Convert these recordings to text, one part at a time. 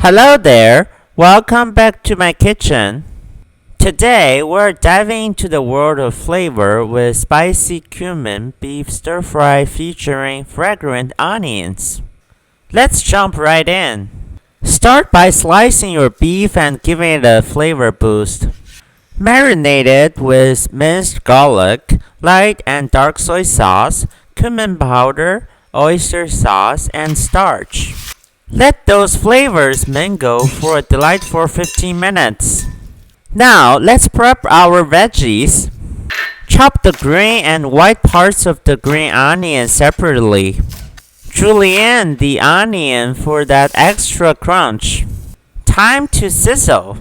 Hello there, welcome back to my kitchen. Today we're diving into the world of flavor with Spicy Cumin Beef Stir-Fry featuring fragrant onions. Let's jump right in. Start by slicing your beef and giving it a flavor boost. Marinate it with minced garlic, light and dark soy sauce, cumin powder, oyster sauce, and starch. Let those flavors mingle for a delightful 15 minutes. Now, let's prep our veggies. Chop the green and white parts of the green onion separately. Julienne the onion for that extra crunch. Time to sizzle.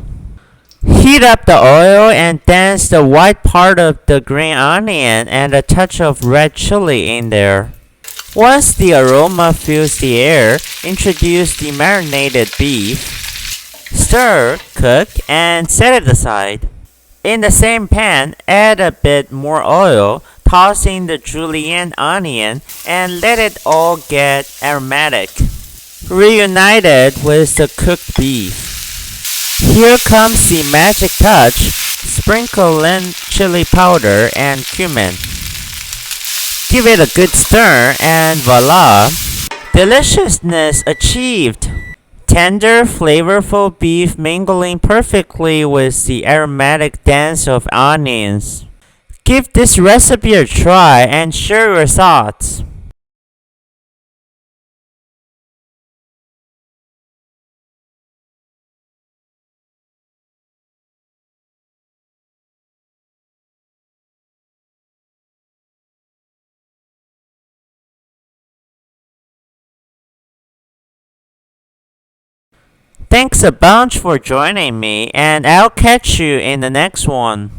Heat up the oil and dance the white part of the green onion and a touch of red chili in there. Once the aroma fills the air, introduce the marinated beef. Stir, cook, and set it aside. In the same pan, add a bit more oil, toss in the julienne onion, and let it all get aromatic. Reunite it with the cooked beef. Here comes the magic touch. Sprinkle in chili powder and cumin. Give it a good stir and voila! Deliciousness achieved! Tender, flavorful beef mingling perfectly with the aromatic dance of onions. Give this recipe a try and share your thoughts. Thanks a bunch for joining me, and I'll catch you in the next one.